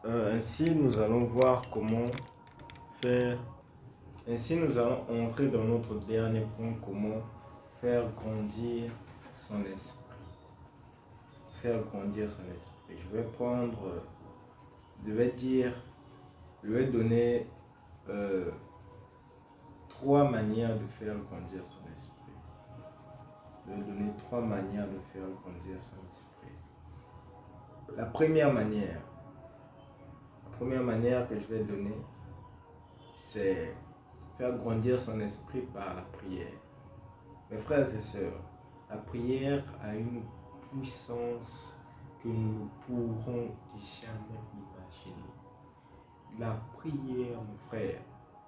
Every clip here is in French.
Ainsi, nous allons voir comment faire. Ainsi, nous allons entrer dans notre dernier point, comment faire grandir son esprit. Faire grandir son esprit. Je vais donner 3 manières de faire grandir son esprit. Je vais donner 3 manières de faire grandir son esprit. La première manière que je vais donner, c'est faire grandir son esprit par la prière. Mes frères et sœurs, la prière a une puissance que nous ne pourrons jamais imaginer. La prière, mes frères,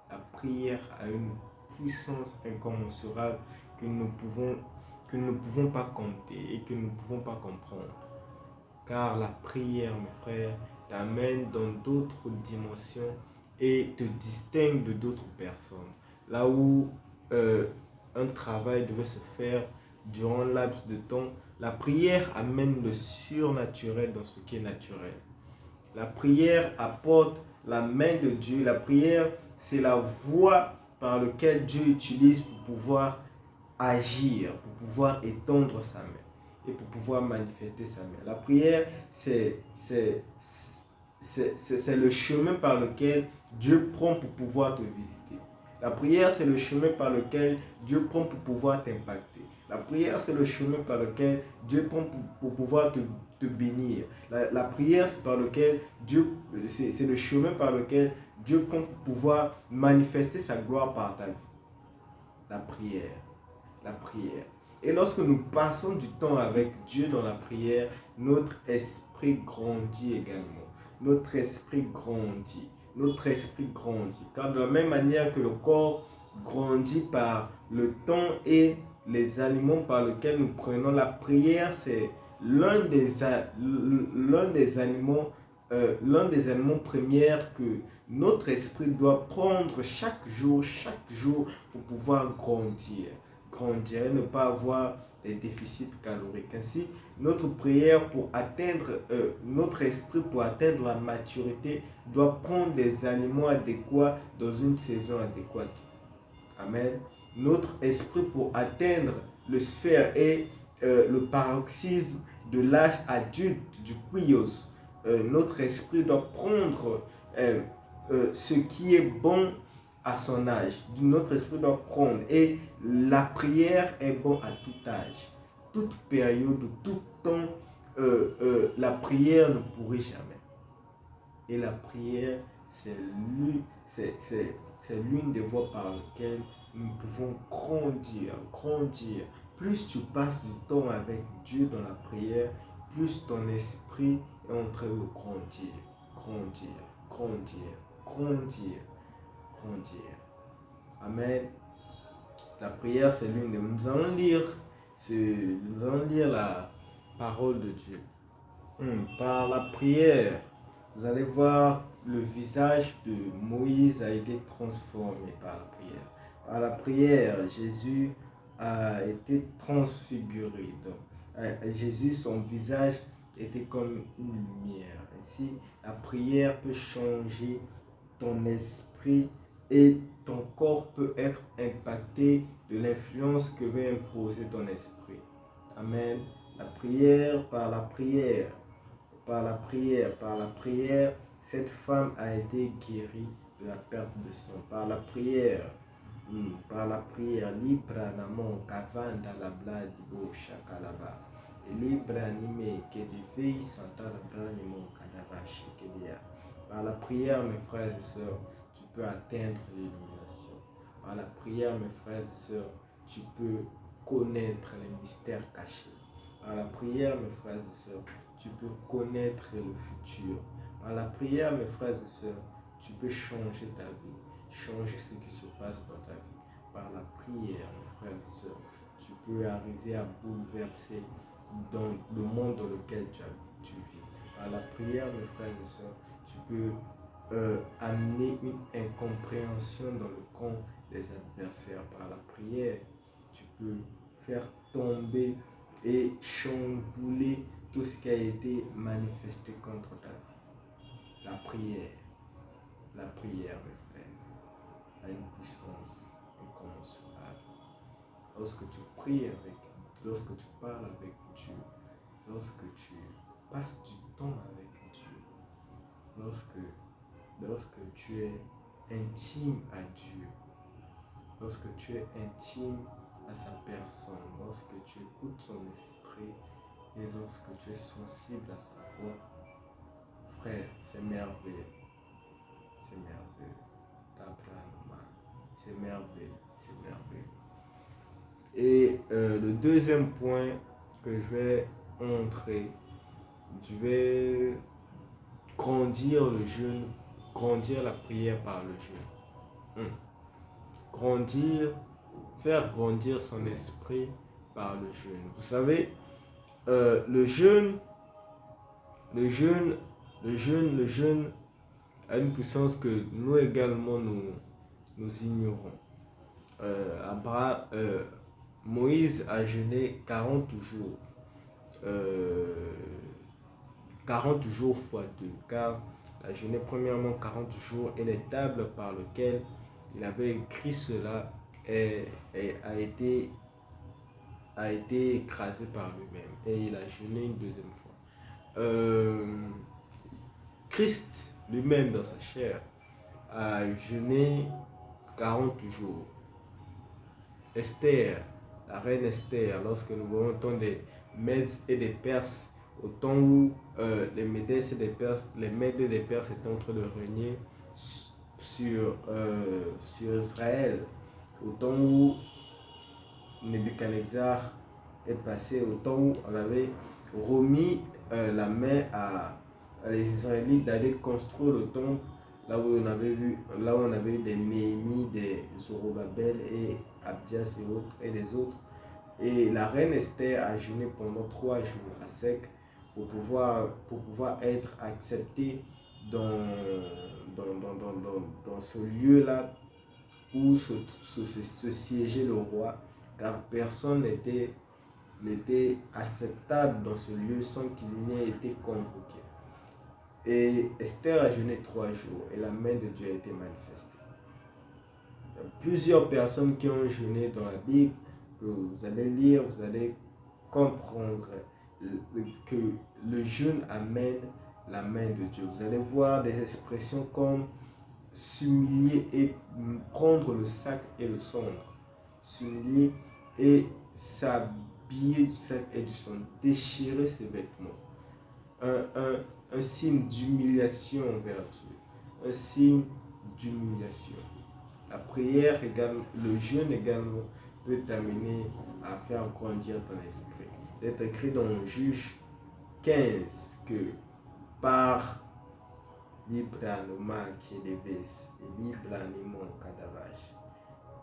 la prière a une puissance incommensurable que nous ne pouvons pas compter et que nous ne pouvons pas comprendre. Car la prière, mes frères, t'amène dans d'autres dimensions et te distingue de d'autres personnes. Là où un travail devait se faire durant un laps de temps, la prière amène le surnaturel dans ce qui est naturel. La prière apporte la main de Dieu. La prière, c'est la voie par laquelle Dieu utilise pour pouvoir agir, pour pouvoir étendre sa main et pour pouvoir manifester sa main. La prière, c'est le chemin par lequel Dieu prend pour pouvoir te visiter. La prière, c'est le chemin par lequel Dieu prend pour pouvoir t'impacter. La prière, c'est le chemin par lequel Dieu prend pour pouvoir te bénir. La prière, c'est le chemin par lequel Dieu prend pour pouvoir manifester sa gloire par ta vie. La prière. La prière. Et lorsque nous passons du temps avec Dieu dans la prière, notre esprit grandit également. Notre esprit grandit. Notre esprit grandit. Car de la même manière que le corps grandit par le temps et les aliments par lesquels nous prenons, la prière, c'est l'un des aliments premiers que notre esprit doit prendre chaque jour pour pouvoir grandir et ne pas avoir des déficits caloriques. Ainsi, notre prière pour atteindre notre esprit, pour atteindre la maturité, doit prendre des aliments adéquats dans une saison adéquate. Amen. Notre esprit, pour atteindre le sphère et le paroxysme de l'âge adulte, du kuios, notre esprit doit prendre ce qui est bon à son âge. Notre esprit doit prendre. Et la prière est bon à tout âge. Toute période, tout temps, la prière ne pourrit jamais. Et la prière, c'est l'une des voies par lesquelles nous pouvons grandir. Plus tu passes du temps avec Dieu dans la prière, plus ton esprit est en train de grandir. Amen. La prière, c'est l'une des... Nous allons lire la parole de Dieu. Par la prière, vous allez voir le visage de Moïse a été transformé par la prière. Par la prière, Jésus a été transfiguré. Donc, Jésus, son visage était comme une lumière. Ainsi, la prière peut changer ton esprit et ton corps peut être impacté de l'influence que veut imposer ton esprit. Amen. La prière, par la prière, cette femme a été guérie de la perte de sang. Par la prière, Libra namo kavanda la bladi bo shakalaba. Libra anime que devait santara branimo kadavashi kedia. Par la prière, mes frères et sœurs, tu peux atteindre l'illumination. Par la prière, mes frères et sœurs, tu peux connaître les mystères cachés. Par la prière, mes frères et sœurs, tu peux connaître le futur. Par la prière, mes frères et sœurs, tu peux changer ta vie, changer ce qui se passe dans ta vie. Par la prière, mes frères et sœurs, tu peux arriver à bouleverser dans le monde dans lequel tu vis. Par la prière, mes frères et sœurs, tu peux amener une incompréhension dans le camp des adversaires. Par la prière, tu peux faire tomber et chambouler tout ce qui a été manifesté contre ta vie. la prière, mes frères, a une puissance incommensurable. Lorsque tu pries lorsque tu parles avec Dieu, lorsque tu passes du temps avec Dieu, lorsque tu es intime à Dieu, lorsque tu es intime à sa personne, lorsque tu écoutes son esprit et lorsque tu es sensible à sa voix, frère, c'est merveilleux. C'est merveilleux. C'est merveilleux. C'est merveilleux. Et le deuxième point que je vais montrer, je vais grandir le jeûne, grandir la prière par le jeûne. Grandir, faire grandir son esprit par le jeûne. Vous savez, le jeûne a une puissance que nous également nous ignorons. Moïse a jeûné 40 jours. 40 jours fois 2, car il a jeûné premièrement 40 jours et les tables par lesquelles il avait écrit cela a été écrasé par lui-même et il a jeûné une deuxième fois. Christ lui-même dans sa chair a jeûné 40 jours. Esther, la reine Esther, lorsque nous voyons le temps des Mèdes et des Perses, au temps où les Mèdes et des Perses étaient en train de régner sur Israël, au temps où Nebuchadnezzar est passé, au temps où on avait remis la main à les Israélites d'aller construire le temple, là où on avait eu des Néhémie, des Zorobabel et Abdias et les autres. Et la reine Esther a jeûné pendant 3 jours à sec pour pouvoir être acceptée dans ce lieu-là où se siégeait le roi, car personne n'était acceptable dans ce lieu sans qu'il n'y ait été convoqué. Et Esther a jeûné 3 jours et la main de Dieu a été manifestée. Il y a plusieurs personnes qui ont jeûné dans la Bible, que vous allez lire, vous allez comprendre que le jeûne amène la main de Dieu. Vous allez voir des expressions comme s'humilier et prendre le sac et le cendre. S'humilier et s'habiller du sac et du cendre, déchirer ses vêtements. Un signe d'humiliation envers Dieu. Un signe d'humiliation. La prière également, le jeûne également peut t'amener à faire grandir ton esprit. Il est écrit dans Juge 15 que par Libranoma qui est des baisses, et Libranimon cadavage.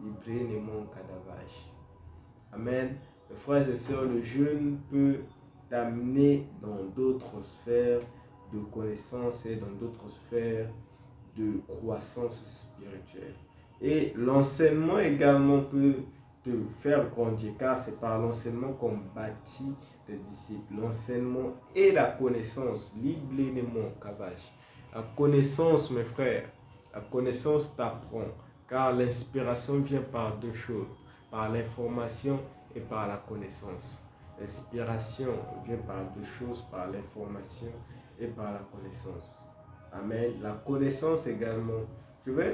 Libranimon cadavage. Amen. Mes frères et sœurs, le jeûne peut t'amener dans d'autres sphères de connaissance et dans d'autres sphères de croissance spirituelle. Et l'enseignement également peut te faire grandir, car c'est par l'enseignement qu'on bâtit des disciples. L'enseignement et la connaissance, la connaissance, mes frères, la connaissance t'apprend, car l'inspiration vient par 2 choses, par l'information et par la connaissance. L'inspiration vient par 2 choses, par l'information et par la connaissance. Amen. La connaissance également. Je vais